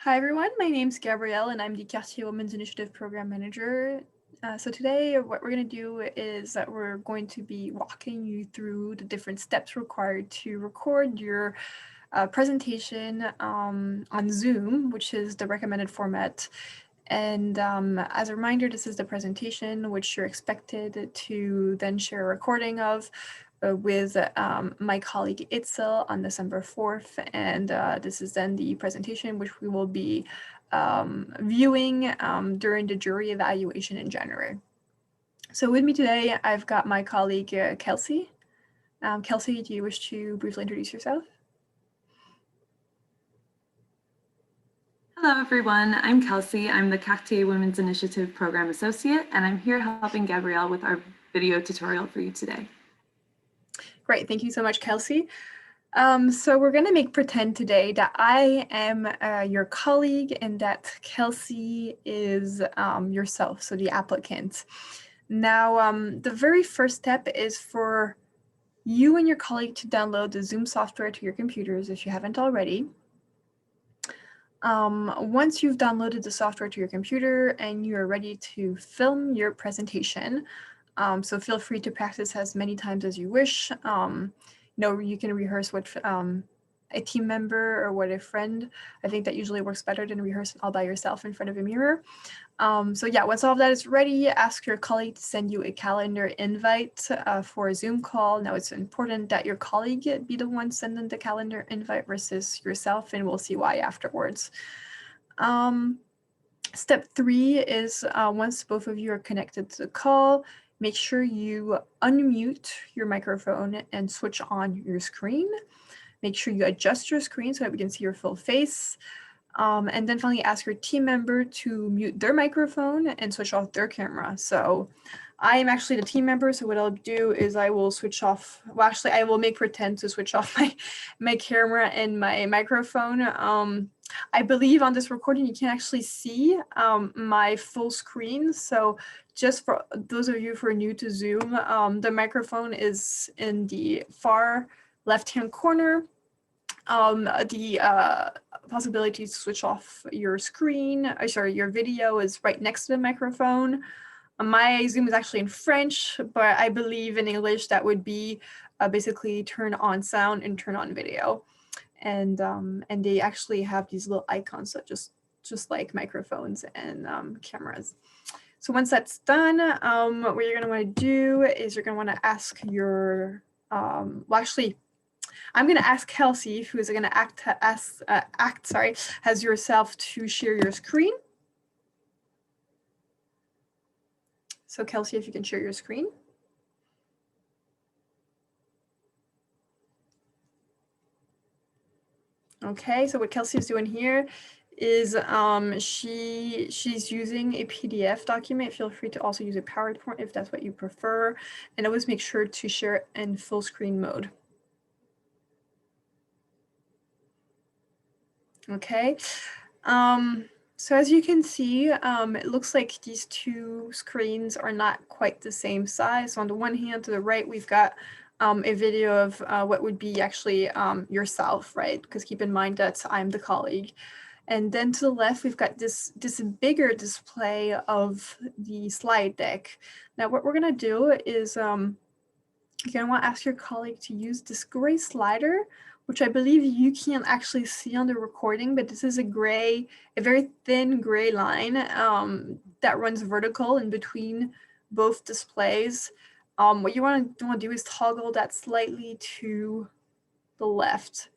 Hi everyone, my name's Gabrielle and I'm the Quartier Women's Initiative Program Manager. So today what we're going to do is that we're going to be walking you through the different steps required to record your presentation on Zoom, which is the recommended format. And as a reminder, this is the presentation which you're expected to then share a recording of with my colleague Itzel on December 4th. And this is then the presentation which we will be viewing during the jury evaluation in January. So with me today, I've got my colleague Kelsey. Kelsey, do you wish to briefly introduce yourself? Hello, everyone. I'm Kelsey. I'm the Cacti Women's Initiative Program Associate, and I'm here helping Gabrielle with our video tutorial for you today. Great. Thank you so much, Kelsey. So we're going to make pretend today that I am your colleague and that Kelsey is yourself, so the applicant. Now, the very first step is for you and your colleague to download the Zoom software to your computers if you haven't already. Once you've downloaded the software to your computer and you're ready to film your presentation, so feel free to practice as many times as you wish. You can rehearse with a team member or with a friend. I think that usually works better than rehearsing all by yourself in front of a mirror. So yeah, once all of that is ready, ask your colleague to send you a calendar invite for a Zoom call. Now it's important that your colleague be the one sending the calendar invite versus yourself, and we'll see why afterwards. Step 3 is once both of you are connected to the call, make sure you unmute your microphone and switch on your screen. Make sure you adjust your screen so that we can see your full face. And then finally ask your team member to mute their microphone and switch off their camera. So I am actually the team member, so what I'll do is I will switch off, well actually I will make pretend to switch off my camera and my microphone. I believe on this recording you can actually see my full screen, so just for those of you who are new to Zoom, the microphone is in the far left-hand corner. The possibility to switch off your screen, your video is right next to the microphone. My Zoom is actually in French, but I believe in English that would be basically turn on sound and turn on video. And they actually have these little icons, so just like microphones and cameras. So once that's done, what you're going to want to do is you're going to want to ask your, I'm going to ask Kelsey, who is going to act as yourself, to share your screen. So Kelsey, if you can share your screen. Okay, so what Kelsey is doing here is she's using a PDF document. Feel free to also use a PowerPoint if that's what you prefer. And always make sure to share in full screen mode. Okay. So as you can see, it looks like these two screens are not quite the same size. So on the one hand, to the right, we've got a video of what would be actually yourself, right? Because keep in mind that I'm the colleague. And then to the left, we've got this bigger display of the slide deck. Now, what we're going to do is you're going to want to ask your colleague to use this gray slider, which I believe you can't actually see on the recording, but this is a very thin gray line that runs vertical in between both displays. What you want to do is toggle that slightly to the left,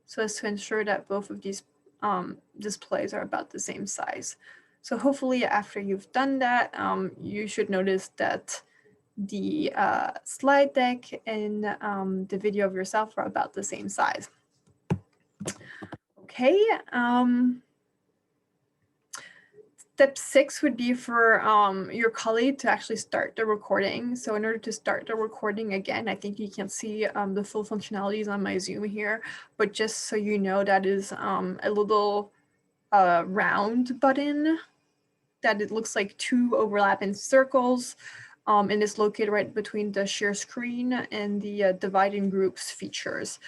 so as to ensure that both of these displays are about the same size. So hopefully after you've done that, you should notice that the slide deck and the video of yourself are about the same size. Okay. Step 6 would be for your colleague to actually start the recording. So in order to start the recording, again, I think you can see the full functionalities on my Zoom here, but just so you know, that is a little round button that it looks like two overlapping circles. And it's located right between the share screen and the divide in groups features.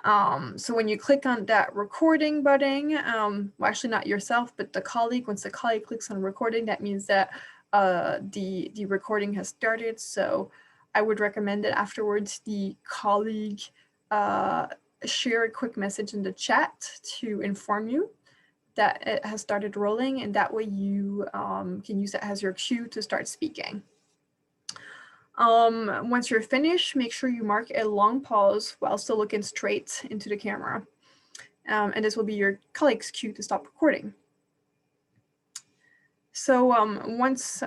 So when you click on that recording button, well, actually not yourself, but the colleague, once the colleague clicks on recording, that means that the recording has started. So I would recommend that afterwards the colleague share a quick message in the chat to inform you that it has started rolling, and that way you can use that as your cue to start speaking. Once you're finished, make sure you mark a long pause while still looking straight into the camera. And this will be your colleague's cue to stop recording. So once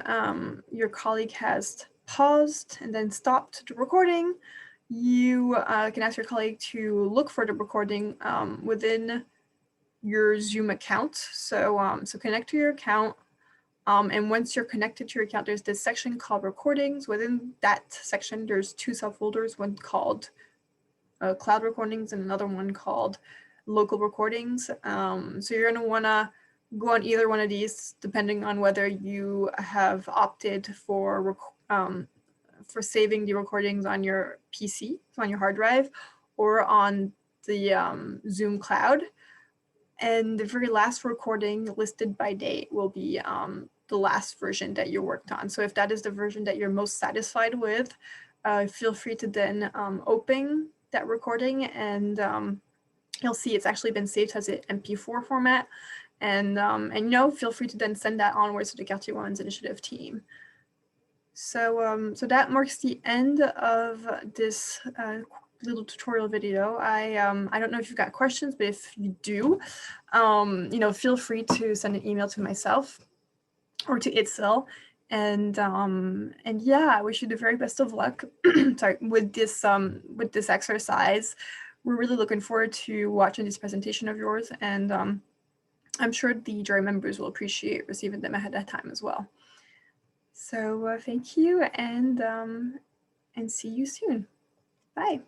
your colleague has paused and then stopped the recording, you can ask your colleague to look for the recording within your Zoom account. So, so connect to your account. And once you're connected to your account, there's this section called recordings. Within that section, there's two subfolders, one called cloud recordings and another one called local recordings. So you're going to want to go on either one of these, depending on whether you have opted for saving the recordings on your PC, so on your hard drive, or on the Zoom cloud. And the very last recording listed by date will be the last version that you worked on. So if that is the version that you're most satisfied with, feel free to then open that recording, and you'll see it's actually been saved as an MP4 format. And feel free to then send that onwards to the Quartier Women's Initiative team. So that marks the end of this little tutorial video. I don't know if you've got questions, but if you do, feel free to send an email to myself or to Itzel. And yeah, I wish you the very best of luck. Sorry, with this exercise. We're really looking forward to watching this presentation of yours, and I'm sure the jury members will appreciate receiving them ahead of time as well. So thank you, and see you soon. Bye.